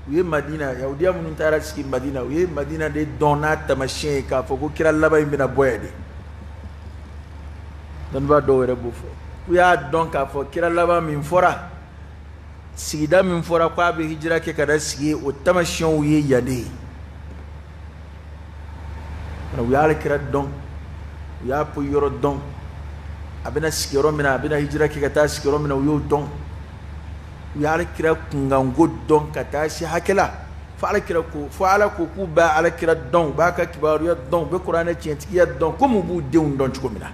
u ye madina yahudiya minnu taara sigi madina u ye madina de dɔn n'a tamasiyɛn ye k'a fɔ ko kira laban in bɛna bɔ yan de dɔnnibaa dɔw yɛrɛ b'o fɔ u y'a dɔn k'a fɔ kira laban min fɔra sigida min fɔra ko a bɛ hijira kɛ ka da sigi o tamasiyɛnw ye yan de ye u y'a alakira dɔn u y'a po yɔrɔ dɔn a bɛna sigi yɔrɔ min na a bɛna hijira kɛ ka taa sigi yɔrɔ min na u y'o dɔn u ye alakira kunkanko dɔn ka taa se hakɛ la fo ala ko k'u b'a alakira dɔn u b'a ka kibaruya dɔn u bɛ kuranɛ tiɲɛtigiya dɔn komi u b'u denw dɔn cogo min na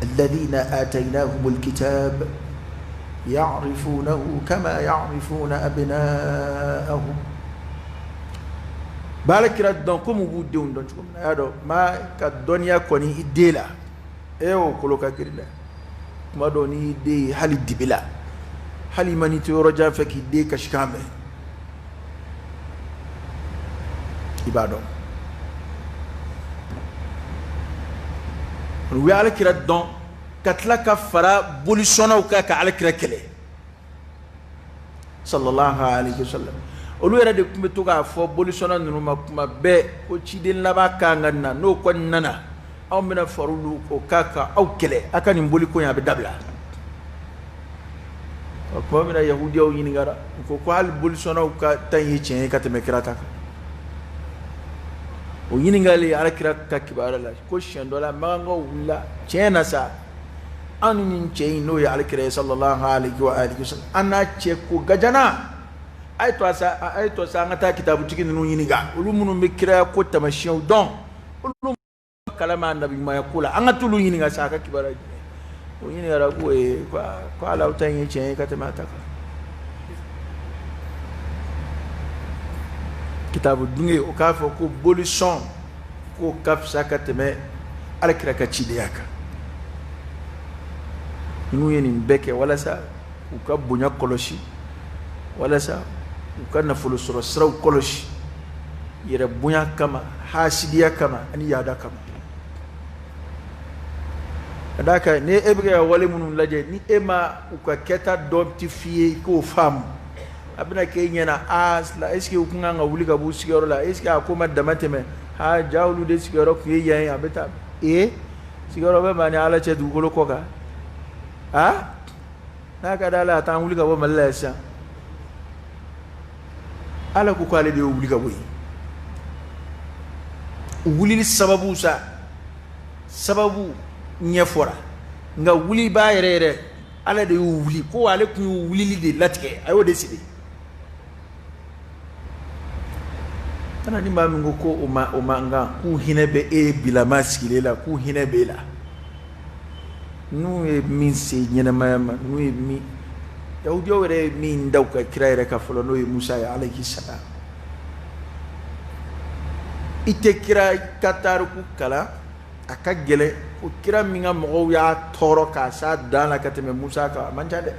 alladhina ataynahumul kitab ya'rifunahu kama ya'rifuna abna'ahum b'a alakira dɔn komi u b'u denw dɔn cogo min na y'a dɔn maa ka dɔnniya kɔni i den la o kolo ka girin dɛ kuma dɔw n'i den ye hali dibi la hali ma n'i to yɔrɔ jan fɛ k'i den kasi kan mɛn i b'a dɔn u ye alakira dɔn ka tila ka fara bolisɔnnaw kan ka alakira kɛlɛ sallallahu alaihi wasallam olu yɛrɛ de tun bɛ to k'a fɔ bolisɔnna ninnu ma kuma bɛɛ ko ciden laban kan ka na n'o kɔni nana anw bɛna fara olu o kan ka aw kɛlɛ a ka nin boliko in a bɛ dabila tuma min na yahudiyaw ɲininkara u ko hali bolisɔnnaw ka ta in ye tiɲɛ ye ka tɛmɛ kira ta kan o ɲininkali alakira ka kibaruya la ko siɲɛ dɔ la magankaw wulila tiɲɛ na sa an ni nin cɛ in n'o ye alakira ye sallallahu alaihi wa sallam an n'a cɛ ko gajana a ye to sa an ka taa kitabutigi ninnu ɲininka olu minnu bɛ kiraya ko tamasiyɛnw dɔn olu kalama nabiɲumanya ko la an ka t'olu ɲininka sa a ka kibaruya jumɛn o ɲininkara ko ala ta in ye tiɲɛ ye ka tɛmɛ a ta kan kitabu dunge o k'a fɔ ko bolisɔn k'o ka fisa ka tɛmɛ alakira ka cidenya kan ninnu ye nin bɛɛ kɛ walasa u ka bonya kɔlɔsi walasa u ka nafolo sɔrɔ siraw kɔlɔsi yɛrɛ bonya kama hasidiya kama ani yaada kama ka d'a kan ni e bɛ ka wale minnu lajɛ ni e ma u ka kɛta dɔn ti f'i ye k'o faamu a bɛna k'e ɲɛna est ce que u kun kan ka wuli ka b'u sigiyɔrɔ la est ce que a ko ma dama tɛmɛ ja olu de sigiyɔrɔ kun ye yan ye a bɛ taa sigiyɔrɔ bɛ maa ni ala cɛ dugukolo kɔ kan n'a ka da ala t'an wuli ka bɔ Mali la sisan ala ko k'ale de ye wuli ka bɔ yen wulili sababu sa sababu ɲɛfɔra nka wuli b'a yɛrɛ yɛrɛ ala de y'u wuli ko ale tun y'u wulili de latigɛ a y'o de sigi kana ni maa min ko o ma nka k'u hinɛ bɛ e bilama sigilen la k'u hinɛ b'e la n'u ye min se ɲɛnamaya ma n'u ye min yahudiyaw yɛrɛ ye min da u ka kira yɛrɛ ka fɔlɔ n'o ye Musa ye alayhi salam i tɛ kira ka tariku kalan a ka gɛlɛn ko kira min ka mɔgɔw y'a tɔɔrɔ k'a s'a dan la ka tɛmɛ Musa kan a man ca dɛ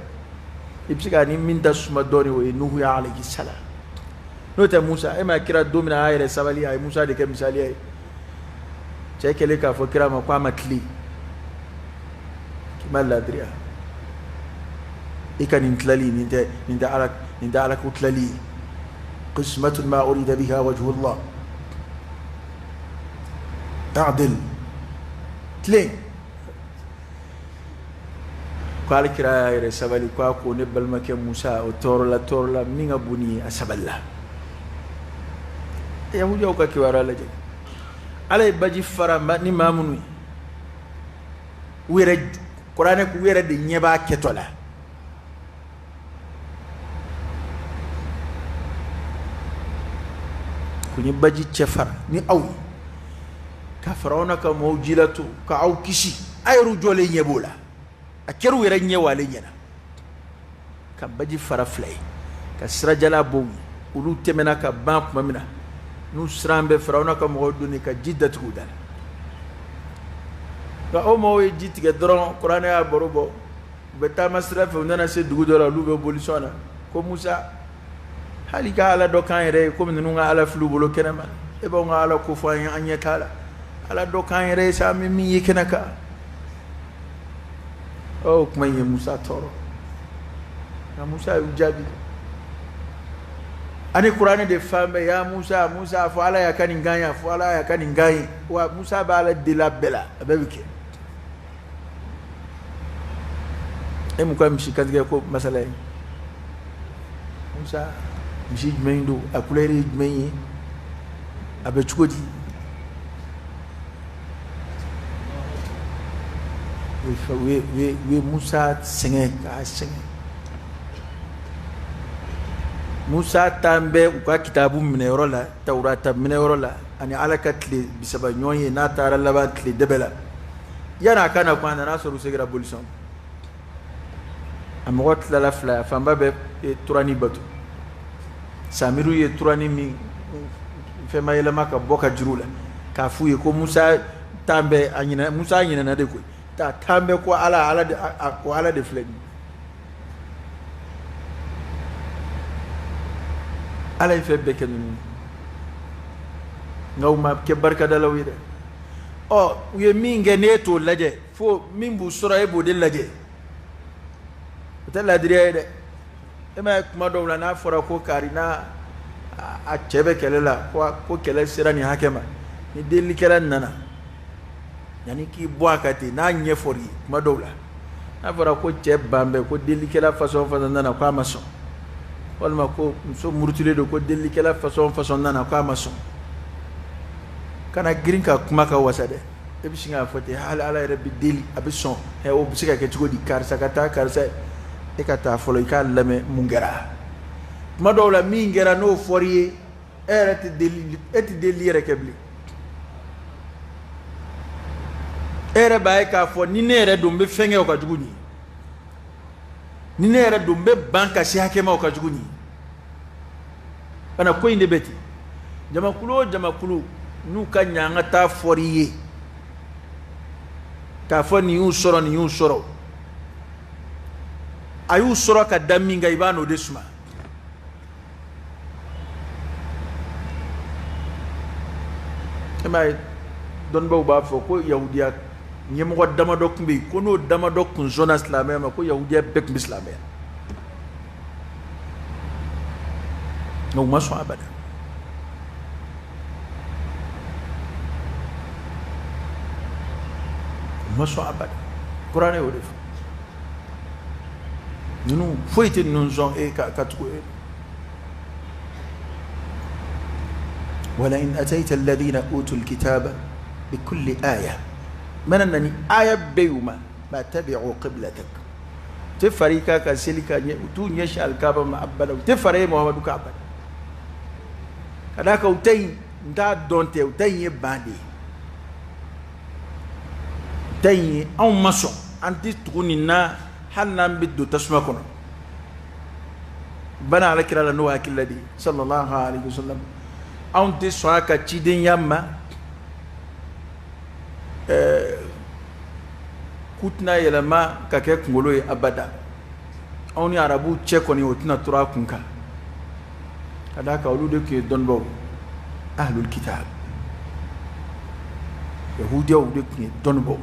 i bɛ se ka ni min da suma dɔɔni o ye Nuhu ye alayhi salam n'o tɛ Musa e ma kira don min a y'a yɛrɛ sabali a ye Musa de kɛ misaliya ye cɛ kɛlen k'a fɔ kira ma ko a ma tile k'i ma ladiriya i ka nin tilali nin tɛ ala ko tilali qismatun ma urida biha wajhullah ta'dil tilen ko ale kira y'a yɛrɛ sabali ko a ko ne balimakɛ Musa o tɔɔrɔ la min ka bon ni a sabalila yahudiyaw ka kibaruya lajɛ ala ye baji fara ni maa minnu ye u yɛrɛ kuranɛ k'u yɛrɛ de ɲɛ b'a kɛtɔ la ko n ye baji cɛ fara ni aw ye ka Firawuna ka mɔɔw jilato ka aw kisi a yɛrɛw jɔlen ɲɛ b'o la a kɛra u yɛrɛ ɲɛ wale ɲɛna ka baji fara 2 ye ka sirajala bɔ u ye olu tɛmɛna ka ban tuma min na n'u siran bɛ Firawuna ka mɔgɔw donni ka ji datugu u da la nka o mɔgɔw ye ji tigɛ dɔrɔn kuranɛ y'a baro bɔ u bɛ taama sira fɛ u nana se dugu dɔ la olu bɛ bolisɔn na ko Musa hali ka ala dɔ k'an yɛrɛ ye komi ninnu ka ala fil'u bolo kɛnɛma e b'anw ka ala ko fɔ an ɲɛ t'a la ala dɔ k'an yɛrɛ ye sa an bɛ min ye kɛnɛ kan o kuma in ye Musa tɔɔrɔ nka Musa y'u jaabi ani kuranɛ de fan bɛɛ ya Musa fɔ ala y'a ka nin kan ye fɔ ala y'a ka nin kan ye wa Musa b'ala deli a bɛɛ la a bɛɛ bɛ kɛ e mun ka misi kantigɛ ko masala ye Musa misi jumɛn don a couleur ye jumɛn ye a bɛ cogo di u ye Musa sɛgɛn k'a sɛgɛn Musa tan bɛ u ka kitabu minɛyɔrɔ la Tawurata minɛyɔrɔ la ani ala ka tile 30 ɲɔgɔn ye n'a taara laban tile dɛbɛ la yanni a ka na kuma a nana sɔrɔ u seginna bolisɔn a mɔgɔ tilala 2 a fanba bɛ turani bato Samiru ye turani min fɛn ma yɛlɛma ka bɔ ka juru la k'a f'u ye ko Musa tan bɛ a ɲinɛ Musa ɲinɛna de koyi tan bɛ ko ala de filɛ nin ala ye fɛn bɛɛ kɛ ninnu nka u ma kɛ barikadalaw ye dɛ u ye min kɛ n'e t'o lajɛ fo min b'u sɔrɔ e b'o de lajɛ o tɛ ladiriya ye dɛ e ma ye kuma dɔw la n'a fɔra ko kari n'a a cɛ bɛ kɛlɛ la ko kɛlɛ sera nin hakɛ ma ni delikɛla nana yanni k'i bɔ a kan ten n'a ɲɛ fɔr'i ye kuma dɔw la n'a fɔra ko cɛ ban bɛɛ ko delikɛla fasɔn nana ko a ma sɔn walima ko muso murutilen don ko delikɛla fasɔn nana ko a ma sɔn kana girin ka kuma ka wasa dɛ e bɛ sin k'a fɔ ten hali ala yɛrɛ bɛ deli a bɛ sɔn o bɛ se ka kɛ cogo di karisa ka taa karisa e ka taa fɔlɔ i k'a lamɛn mun kɛra kuma dɔw la min kɛra n'o fɔr'i ye e tɛ deli yɛrɛ kɛ bilen e yɛrɛ b'a ye k'a fɔ ni ne yɛrɛ don n bɛ fɛn kɛ o ka jugu ni ni ne yɛrɛ don n bɛ ban ka se hakɛ ma o ka jugu ni kana ko in de bɛ ten jamakulu o jamakulu n'u ka ɲa an ka taa fɔr'i ye k'a fɔ nin y'u sɔrɔ a y'u sɔrɔ ka da min kan i b'a n'o de suma e m'a ye dɔnnibaw b'a fɔ ko yahudiya ɲɛmɔgɔ damadɔ tun bɛ yen ko n'o damadɔ kun sɔnna silamɛya ma ko yahudiya bɛɛ tun bɛ silamɛya nka u ma sɔn abada u ma sɔn abada kuranɛ y'o de fɔ nous faut être nous gens et trouver ولئن أتيت الذين أوتوا الكتاب بكل آية من أنني آية بيوما ما تبعوا قبلتك تفريكا كسلكا تون يشاء الكعبة ما أبدا تفري محمد كعبة كذاك وتين نتا دونتي وتين يباندي تين أو مسو أنت تقولنا هل نام بدو تسمعكم بنا على كلا نوح كلادي صلى الله عليه وسلم أنت سواك تشيدين ياما كتنا يلما كاكيك مولوي أبدا أوني عربو تشيكوني وتنا ترى كونكا كذاك أولو كي دونبو أهل الكتاب يهوديا أولو كي دونبو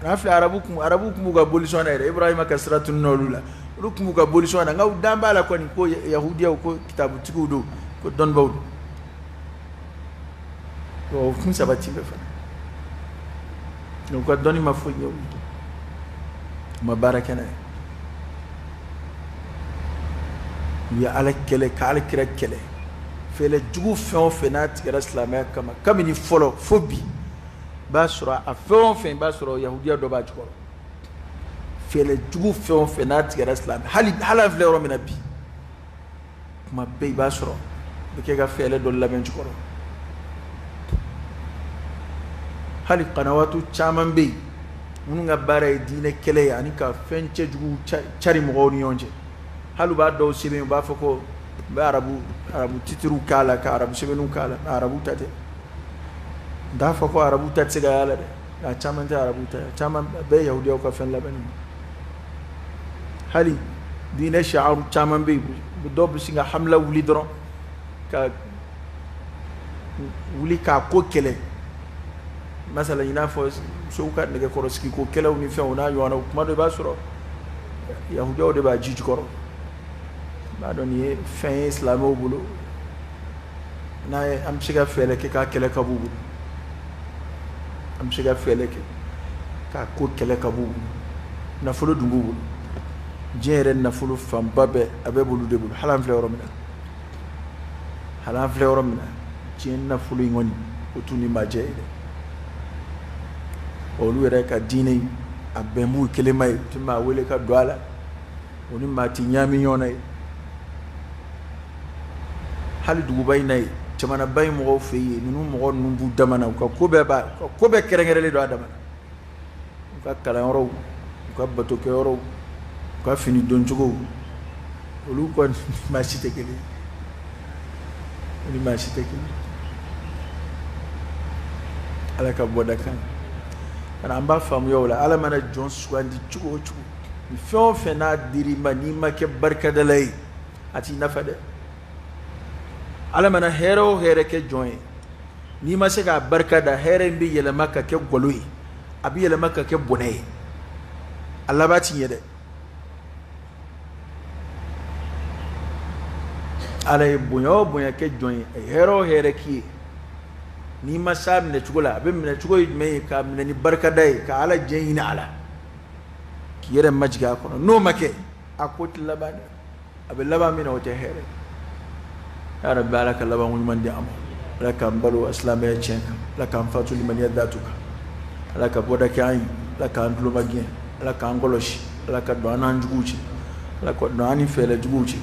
نافل عربوكم مقابل سوانا إبراهيم كسرة النولولا لوكم مقابل سوانا نعو دامبا لكوني كو يهوديا وكو كتاب تكودو كو دونبو وكم سبتي بفنا نوكا دوني مفوي يوم مباركنا يا على كله كالي كره كله فيل جوف فون فنات كراسلامه كما كمني فولو فوبي basura a fɛn fɛn b'a sɔrɔ yahudiya dɔ b'a jukɔrɔ fɛlɛ jugu fɛn o fɛn n'a tigɛra silamɛ hali an filɛ yɔrɔ min na bi kuma bɛɛ i b'a sɔrɔ i bɛ kɛ ka fɛlɛ dɔ labɛn jukɔrɔ hali kanawaatu caman bɛ yen minnu ka baara ye diinɛ kɛlɛ ye ani ka fɛn cɛjugu cari mɔgɔw ni ɲɔgɔn cɛ hali u b'a dɔw sɛbɛn u b'a fɔ ko u bɛ arabu titiriw k'a la ka arabu sɛbɛnniw k'a la arabu ta tɛ da fa ko arabu ta tsiga yala de ya chaman ta arabu ta chaman be yahudiya ko fen labani hali dina sha'ar chaman be do bi singa hamla wuli dron ka wuli ka ko kele masala ina fo so ka ne ko roski ko kele ni fe ona yona kuma do ba suro yahudiya de ba jiji koro ba don ye fin islamo bulo na am shiga fele ke ka kele ka bubu am shiga fele ke ka ko kele ka bubu na fulu dungu jere na fulu fam babe abe bulu de bulu halam fle romina jin na fulu ngoni otuni majede olu ere ka dine abe mu kele mai tima wele ka douala oni mati nyami yona hali dugu bay nay jamana bay mo feye nunu mo nunu bu damana ko be kerengere do adama ka kala yoro ko bato ke yoro ko fini don jogo olu ko ma cité kele ni ma cité kele ala ka boda kan ana amba fam yo la ala mana jon swandi chugo ni fo fena diri mani make barka dalai ati nafade ala mana hero here ke join ni ma se ka barka da here bi yele makka ke goloi abi yele makka ke bonai Allah ba tinye de ala bonya ke join hero here ki ni ma sab ne chugula abi ne chugo me ka ne ni barka dai ka ala jeyina ala ki yere majga ko no make akot labane abi laba mina wote here يا رب لك الله ومن دي أمر لك أنبلو أسلامي أجنك لك أنفاتو لمن يداتك لك بودك عين لك أنبلو مجين لك أنغلوش لك دوانا نجوجي لك دواني فيل جوجي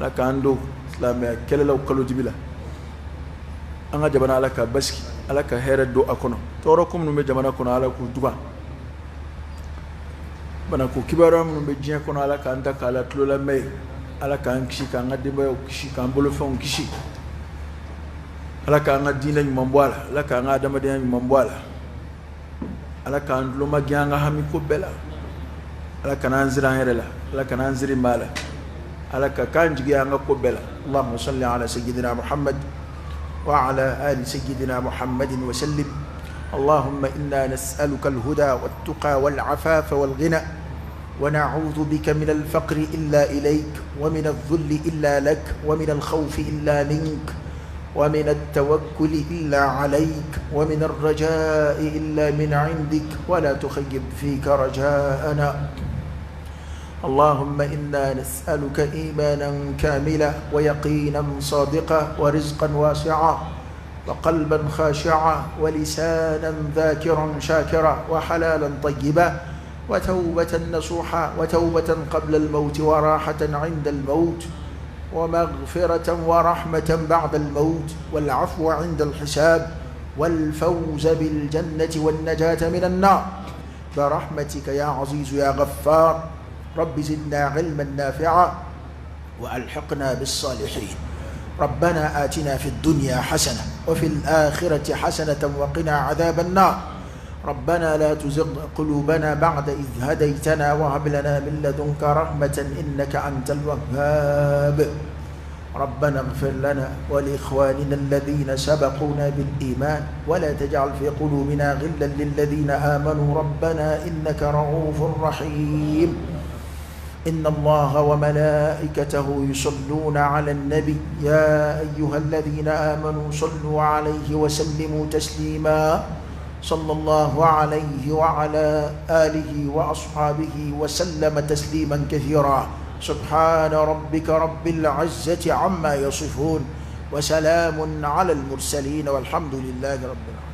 لك أندو إسلامي كلا لو كلو جبلا أنا جبنا لك بسكي لك هير دو أكونو توركم نمي جبنا كنا لك دوا بنا كو كبارا نمي جين كنا لك أنت كلا تلولا مي ala kan kishi kan ngadimba kishi kan bolo fon kishi ala kan ngadina nyumambwala ala kan adama de nyumambwala ala kan loma gyanga hami ko bela ala kan anzira herela ala kan anziri mala ala kan jigyanga ko bela allahumma salli ala sayyidina muhammad wa ala ali sayyidina muhammadin wa sallim اللهم إنا نسألك الهدى والتقى والعفاف والغنى ونعوذ بك من الفقر إلا إليك ومن الذل إلا لك ومن الخوف إلا منك ومن التوكل إلا عليك ومن الرجاء إلا من عندك ولا تخيب فيك رجاءنا اللهم إنا نسألك إيمانا كاملا ويقينا صادقا ورزقا واسعا وقلبا خاشعا ولسانا ذاكرا شاكرا وحلالا طيبا وتوبة نصوحا وتوبة قبل الموت وراحة عند الموت ومغفرة ورحمة بعد الموت والعفو عند الحساب والفوز بالجنة والنجاة من النار برحمتك يا عزيز يا غفار. رب زدنا علما نافعا وألحقنا بالصالحين. ربنا آتنا في الدنيا حسنة وفي الآخرة حسنة وقنا عذاب النار. ربنا لا تزغ قلوبنا بعد إذ هديتنا وهب لنا من لدنك رحمة إنك أنت الوهاب. ربنا اغفر لنا ولإخواننا الذين سبقونا بالإيمان ولا تجعل في قلوبنا غلا للذين آمنوا ربنا إنك رؤوف رحيم. إن الله وملائكته يصلون على النبي يا أيها الذين آمنوا صلوا عليه وسلموا تسليما. صلى الله عليه وعلى آله وأصحابه وسلم تسليما كثيرا. سبحان ربك رب العزة عما يصفون وسلام على المرسلين والحمد لله رب العالمين.